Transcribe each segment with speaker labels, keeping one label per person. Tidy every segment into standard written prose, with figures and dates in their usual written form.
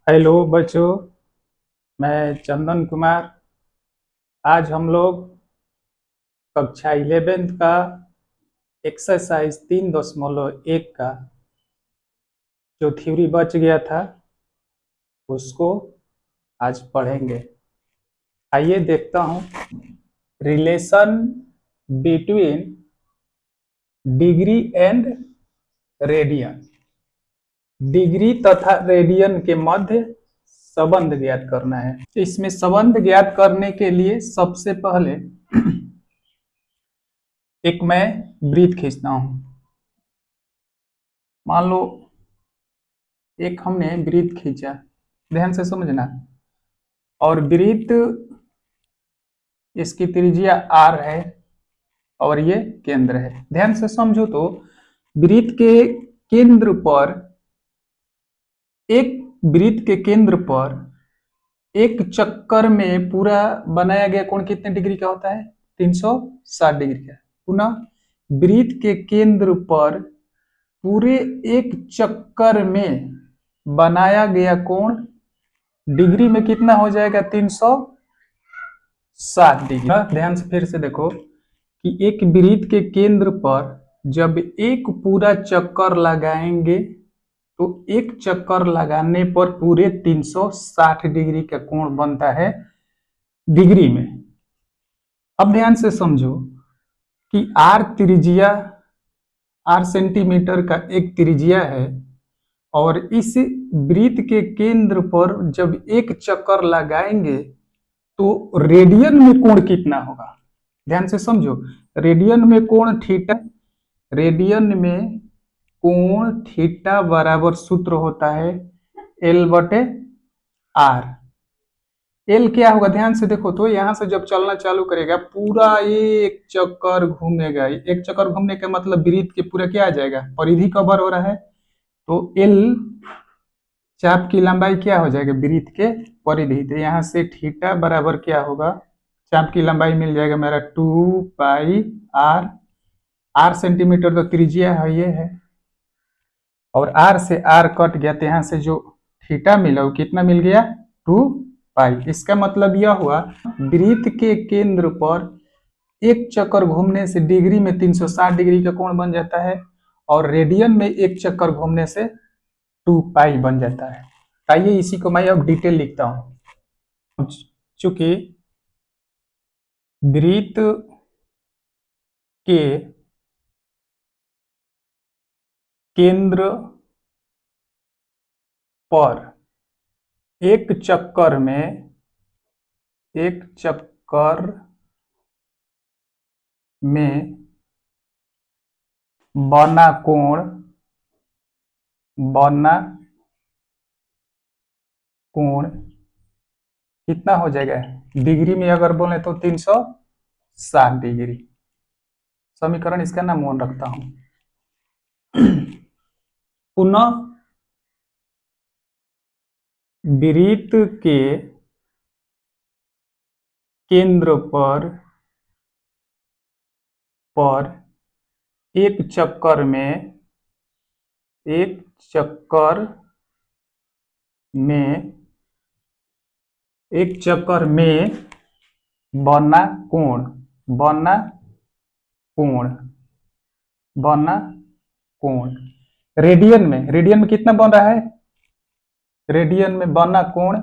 Speaker 1: Hello बच्चों, मैं चंदन कुमार। आज हम लोग कक्षा 11th का एक्सरसाइज 3.1 का जो थ्योरी बच गया था उसको आज पढ़ेंगे। आइए देखता हूँ। Relation between degree and radian. Degree तथा रेडियन के मध्य संबंध ज्ञात करना है। इसमें संबंध ज्ञात करने के लिए सबसे पहले एक मैं वृत्त खींचता हूं। मान लो एक हमने वृत्त खींचा, ध्यान से समझना। और वृत्त, इसकी त्रिज्या r है और ये केंद्र है। ध्यान से समझो तो वृत्त के केंद्र पर एक वृत्त के केंद्र पर एक चक्कर में पूरा बनाया गया कोण कितने डिग्री का होता है? 360 डिग्री का। पुनः वृत्त के केंद्र पर पूरे एक चक्कर में बनाया गया कोण डिग्री में कितना हो जाएगा? 360 डिग्री। ध्यान से फिर से देखो कि एक वृत्त के केंद्र पर जब एक पूरा चक्कर लगाएंगे तो एक चक्कर लगाने पर पूरे 360 डिग्री का कोण बनता है डिग्री में। अब ध्यान से समझो कि r त्रिज्या, r सेंटीमीटर का एक त्रिज्या है और इस वृत्त के केंद्र पर जब एक चक्कर लगाएंगे तो रेडियन में कोण कितना होगा? ध्यान से समझो। रेडियन में कोण थीटा, रेडियन में कोण थीटा बराबर सूत्र होता है L/R। एल क्या होगा? ध्यान से देखो तो यहां से जब चलना चालू करेगा पूरा एक चक्कर घूमेगा। एक चक्कर घूमने का मतलब वृत्त के पूरा क्या आ जाएगा? परिधि कवर हो रहा है। तो एल चाप की लंबाई क्या हो जाएगा? वृत्त के परिधि। तो यहाँ से थीटा बराबर क्या होगा? चाप की लंबाई मिल जाएगा मेरा 2πr। r सेंटीमीटर तो त्रिज्या है, ये है। और r से r कट गया तो यहाँ से जो थीटा मिला वो कितना मिल गया? 2π। इसका मतलब यह हुआ वृत्त के केंद्र पर एक चक्कर घूमने से डिग्री में 360 डिग्री का कोण बन जाता है और रेडियन में एक चक्कर घूमने से 2π बन जाता है। आइए इसी को मैं अब डिटेल लिखता हूं। चूंकि वृत्त के केंद्र पर एक चक्कर में बना कोण कितना हो जाएगा? डिग्री में अगर बोले तो 360 डिग्री। समीकरण इसका नाम मोन रखता हूं। पुनः वृत्त के केंद्र पर एक चक्कर में बना कोण रेडियन में कितना बन रहा है? रेडियन में बना कोण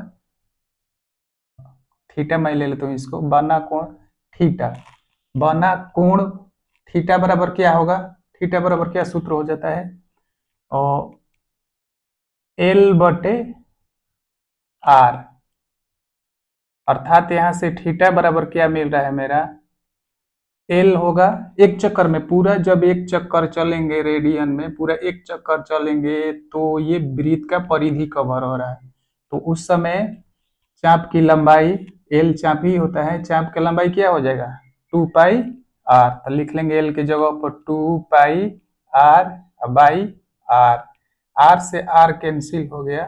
Speaker 1: थीटा, मैं ले लेता हूं इसको। बना कोण थीटा, बना कोण थीटा बराबर क्या होगा? थीटा बराबर क्या सूत्र हो जाता है? और L/R। अर्थात यहां से थीटा बराबर क्या मिल रहा है मेरा? L होगा एक चक्कर में पूरा, जब एक चक्कर चलेंगे रेडियन में पूरा एक चक्कर चलेंगे तो ये वृत्त का परिधि कवर हो रहा है। तो उस समय चाप की लंबाई L चाप ही होता है। चाप की लंबाई क्या हो जाएगा? 2πr। तो लिख लेंगे L की जगह पर 2πr/r। r से r कैंसिल हो गया,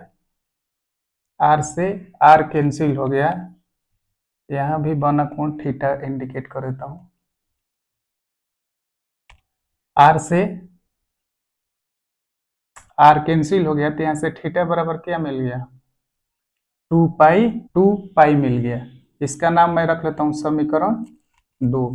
Speaker 1: r से r कैंसिल हो गया। यहां भी बना कोण थीटा इंडिकेट कर देता हूं। r से r कैंसिल हो गया तो यहां से थीटा बराबर क्या मिल गया? 2 पाई मिल गया। इसका नाम मैं रख लेता हूं समीकरण 2।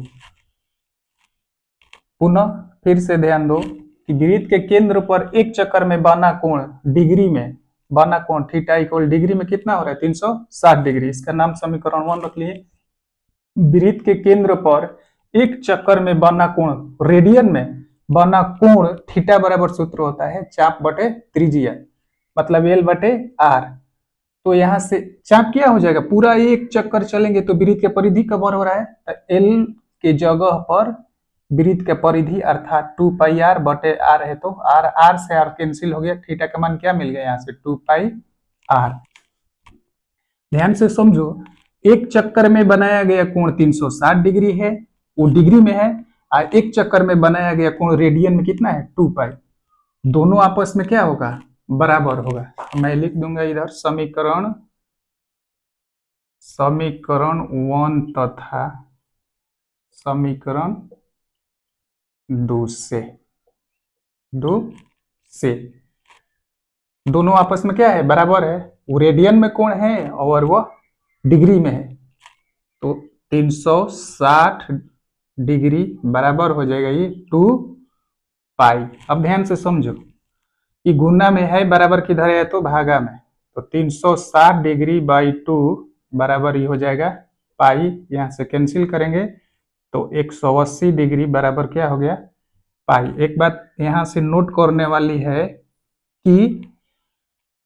Speaker 1: पुनः फिर से ध्यान दो कि वृत्त के केंद्र पर एक चक्कर में बना कोण डिग्री में, बना कोण थीटा इक्वल डिग्री में कितना हो रहा है? 360 डिग्री। इसका नाम समीकरण 1 रख लिए। वृत्त के केंद्र पर एक चक्कर में बना कोण रेडियन में बना कोण थीटा बराबर सूत्र होता है चाप बटे त्रिज्या, मतलब एल बटे आर। तो यहां से चाप क्या हो जाएगा? पूरा एक चक्कर चलेंगे तो वृत्त के परिधि कवर हो रहा है, तो एल के जगह पर वृत्त के परिधि अर्थात 2 पाई आर बटे आर है, तो आर आर से आर कैंसिल हो गया। थीटा का मान क्या मिल गया यहाँ से? 2 पाई आर। ध्यान से समझो, एक चक्कर में बनाया गया कोण 360 डिग्री है, वो डिग्री में है। और एक चक्कर में बनाया गया कोण रेडियन में कितना है? 2 पाई। दोनों आपस में क्या होगा? बराबर होगा। मैं लिख दूंगा इधर समीकरण 1 तथा समीकरण 2 से दोनों आपस में क्या है? बराबर है। वो रेडियन में कोण है और वह डिग्री में है, तो 360 डिग्री बराबर हो जाएगा ये 2 पाई। अब ध्यान से समझो कि गुना में है, बराबर किधर है? तो भागा में। तो 360 डिग्री बाई 2 बराबर ही हो जाएगा पाई। यहां से कैंसिल करेंगे तो 180 डिग्री बराबर क्या हो गया? पाई। एक बात यहां से नोट करने वाली है कि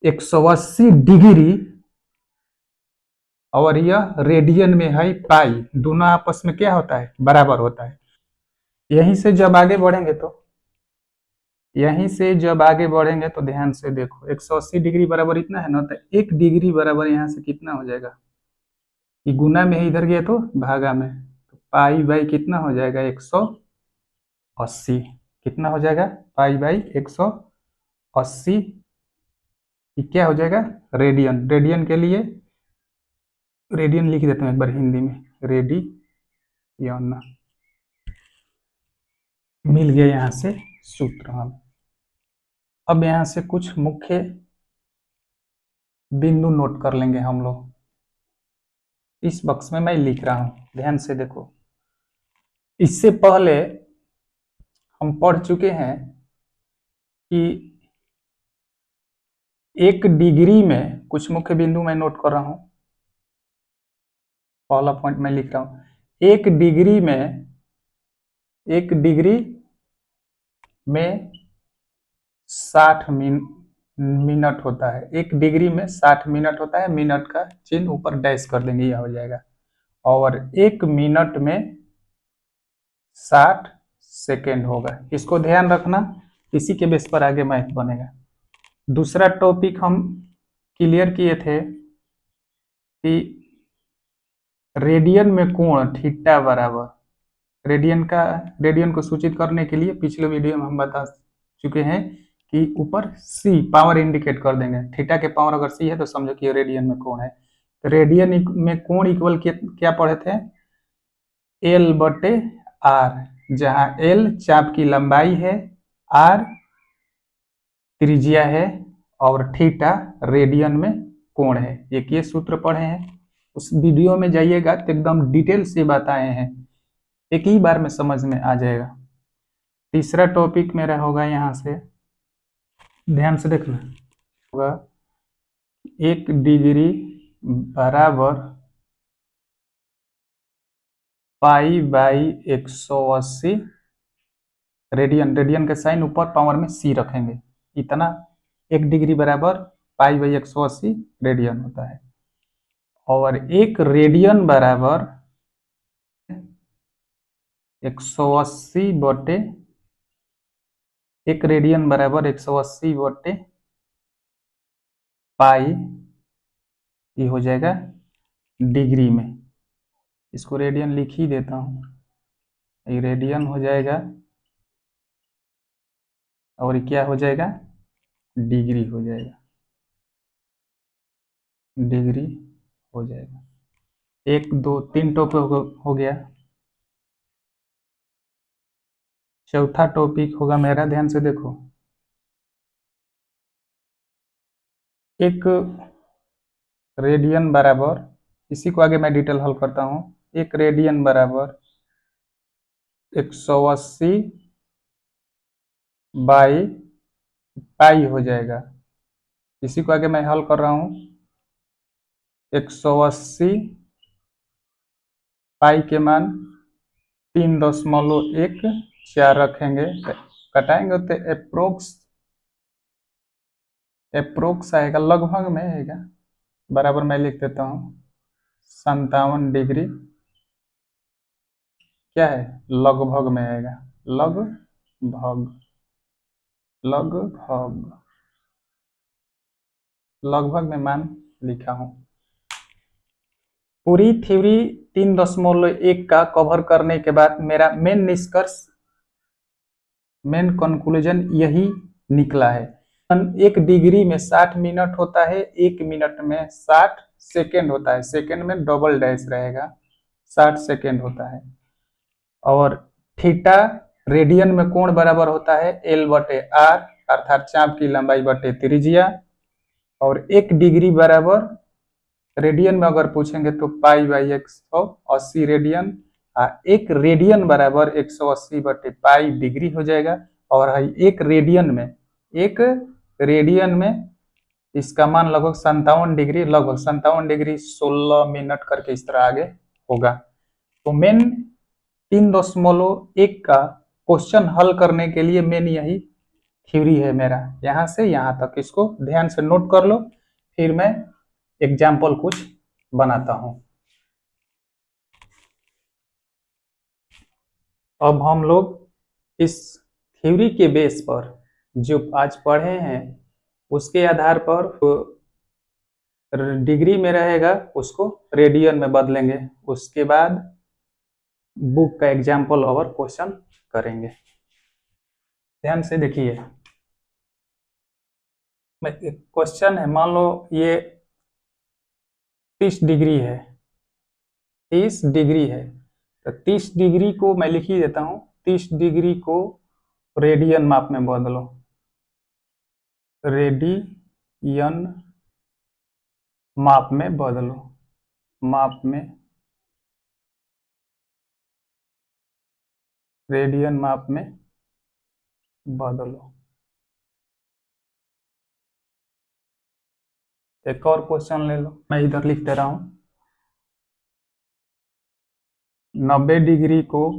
Speaker 1: 180 डिग्री और यह रेडियन में है पाई, दोनों आपस में क्या होता है? बराबर होता है। यहीं से जब आगे बढ़ेंगे तो ध्यान से देखो, 180 डिग्री बराबर इतना है ना, तो 1 डिग्री बराबर यहाँ से कितना हो जाएगा? ये गुना में है, इधर गया तो भागा में, तो पाई बाई कितना हो जाएगा? 180। कितना हो जाएगा? Pi by 180। ये क्या हो जाएगा? रेडियन। रेडियन के लिए रेडियन लिख देते हैं एक बार हिंदी में, रेडियन। मिल गया यहाँ से सूत्र हम। अब यहाँ से कुछ मुख्य बिंदु नोट कर लेंगे हम लोग। इस बक्स में मैं लिख रहा हूं, ध्यान से देखो। इससे पहले हम पढ़ चुके हैं कि 1 डिग्री में कुछ मुख्य बिंदु मैं नोट कर रहा हूं। पहला पॉइंट मैं लिख रहा हूं, 1 डिग्री में 60 मिनट होता है। 1 डिग्री में 60 मिनट होता है। मिनट का चिन्ह ऊपर डैश कर देंगे, यह हो जाएगा। और 1 मिनट में 60 सेकेंड होगा। इसको ध्यान रखना, इसी के बेस पर आगे मैथ बनेगा। दूसरा टॉपिक हम क्लियर किए थे कि रेडियन में कोण थीटा बराबर, रेडियन को सूचित करने के लिए पिछले वीडियो में हम बता चुके हैं कि ऊपर सी पावर इंडिकेट कर देंगे। थीटा के पावर अगर सी है तो समझो कि रेडियन में कोण है। तो रेडियन में कोण इक्वल क्या पढ़े थे? एल बटे आर, जहां एल चाप की लंबाई है, आर त्रिज्या है और थीटा रेडियन में कोण है। एक ये सूत्र पढ़े हैं, उस वीडियो में जाइएगा तो एकदम डिटेल से बताए हैं, एक ही बार में समझ में आ जाएगा। तीसरा टॉपिक मेरा होगा, यहाँ से ध्यान से देखना होगा, 1 डिग्री बराबर पाई बाई 180 रेडियन। रेडियन के साइन ऊपर पावर में सी रखेंगे, इतना 1 डिग्री बराबर पाई बाई 180 रेडियन होता है। और 1 रेडियन बराबर 180 बटे 1 रेडियन बराबर 180 बटे पाई, ये हो जाएगा डिग्री में। इसको रेडियन लिख ही देता हूं, ये रेडियन हो जाएगा और ये क्या हो जाएगा? डिग्री हो जाएगा, डिग्री हो जाएगा। 1 2 3 टॉपिक हो गया। चौथा टॉपिक होगा मेरा, ध्यान से देखो, एक रेडियन बराबर, इसी को आगे मैं डिटेल हल करता हूँ, एक रेडियन बराबर 180 बाई पाई हो जाएगा। इसी को आगे मैं हल कर रहा हूँ, 180 पाई के मान 3.14 रखेंगे, कटाएंगे तो अप्रोक्स आएगा, लगभग में आएगा, बराबर मैं लिख देता हूँ 57 डिग्री, क्या है, लगभग में आएगा, लगभग, लगभग, लगभग में मान लिखा हूं। पूरी थ्योरी 3.1 का कवर करने के बाद मेरा मेन निष्कर्ष, मेन कंक्लूजन यही निकला है। 1 डिग्री में 60 मिनट होता है, 1 मिनट में 60 सेकेंड होता है, सेकेंड में डबल डैश रहेगा, 60 सेकेंड होता है। और थीटा रेडियन में कोण बराबर होता है L/R, अर्थात चाप की लंबाई बटे त्रिज्या। और 1 डिग्री बराबर रेडियन में अगर पूछेंगे तो पाई/180 रेडियन, 1 रेडियन बराबर 180/पाई डिग्री हो जाएगा। और एक रेडियन में इसका मान लगभग 57 डिग्री, लगभग 57 डिग्री 16 मिनट करके इस तरह आगे होगा। तो मेन 3.1 का क्वेश्चन हल करने के लिए मेन यही थ्योरी है मेरा, यहां से यहां तक, इसको ध्यान से नोट कर लो, फिर मैं एग्जाम्पल कुछ बनाता हूं। अब हम लोग इस थ्योरी के बेस पर जो आज पढ़े हैं उसके आधार पर डिग्री में रहेगा उसको रेडियन में बदलेंगे, उसके बाद बुक का एग्जाम्पल और क्वेश्चन करेंगे। ध्यान से देखिए, क्वेश्चन है, मान लो ये 30 डिग्री है, 30 डिग्री है, तो 30 डिग्री को मैं लिख ही देता हूं, 30 डिग्री को रेडियन माप में बदलो, रेडियन माप में बदलो, माप में, रेडियन माप में बदलो। एक और क्वेश्चन ले लो, मैं इधर लिख दे रहा हूं, 90 डिग्री को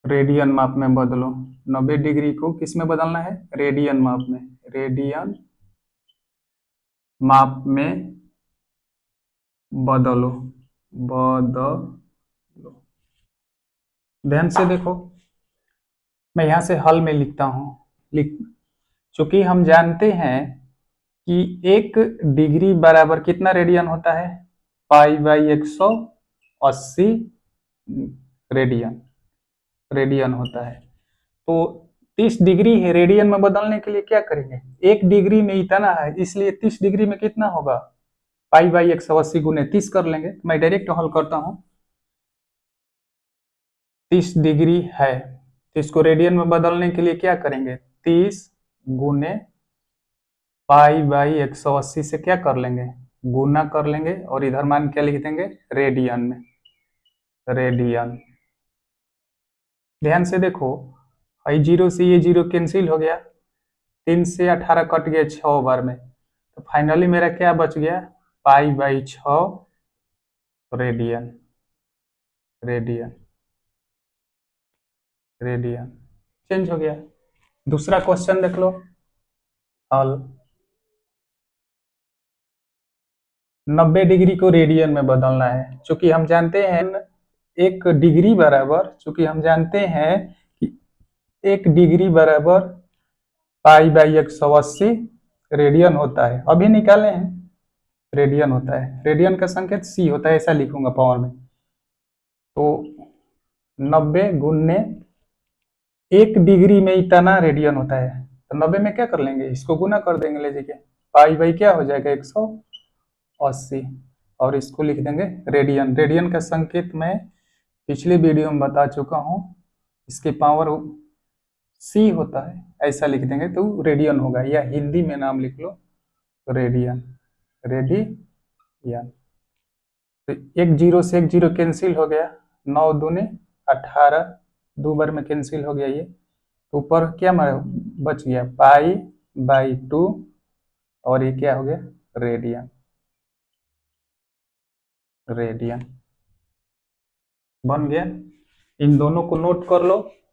Speaker 1: रेडियन माप में बदलो। 90 डिग्री को किस में बदलना है, रेडियन माप में, रेडियन माप में बदलो, बदलो। ध्यान से देखो, मैं यहां से हल में लिखता हूं, चूंकि हम जानते हैं कि 1 डिग्री बराबर कितना रेडियन होता है, पाई/180 रेडियन होता है। तो 30 डिग्री है, रेडियन में बदलने के लिए क्या करेंगे, 1 डिग्री में इतना है, इसलिए 30 डिग्री में कितना होगा, पाई/180 गुने 30 कर लेंगे। मैं डायरेक्ट हल करता हूं, 30 डिग्री है तो इसको रेडियन में बदलने के लिए क्या करेंगे, 30 गुने पाई/180 से क्या कर लेंगे, गुना कर लेंगे, और इधर मान क्या लिख देंगे, रेडियन में, रेडियन। ध्यान से देखो, आई 0 से ये 0 कैंसिल हो गया, 3 से 18 कट गया 6 बार में, तो फाइनली मेरा क्या बच गया, पाई/6 रेडियन, रेडियन, रेडियन चेंज हो गया। दूसरा क्वेश्चन देख लो, हल। 90 डिग्री को रेडियन में बदलना है, चूंकि हम जानते हैं 1 डिग्री बराबर, चूंकि हम जानते हैं कि 1 डिग्री बराबर पाई/180 रेडियन होता है, अभी निकाले हैं, रेडियन होता है, रेडियन का संकेत C होता है, ऐसा लिखूंगा पावर में। तो 90 गुने 1 डिग्री में इतना रेडियन होता है, तो 90 में क्या कर लेंगे, इसको गुना कर देंगे ले जाके, पाई क्या हो जाएगा, 180, और इसको लिख देंगे रेडियन। रेडियन का संकेत मैं पिछले वीडियो में बता चुका हूं, इसकी पावर C होता है, ऐसा लिख देंगे तो रेडियन होगा, या हिंदी में नाम लिख लो रेडियन, रेडियन। तो एक जीरो से एक जीरो कैंसिल हो गया, 9 दूनी 18, 2 बार में कैंसिल हो गया ये। ऊपर क्या हमारा बच गया, पाई/2, और ये क्या हो गया, रेडियन। रेडियन बन गया। इन दोनों को नोट कर लो।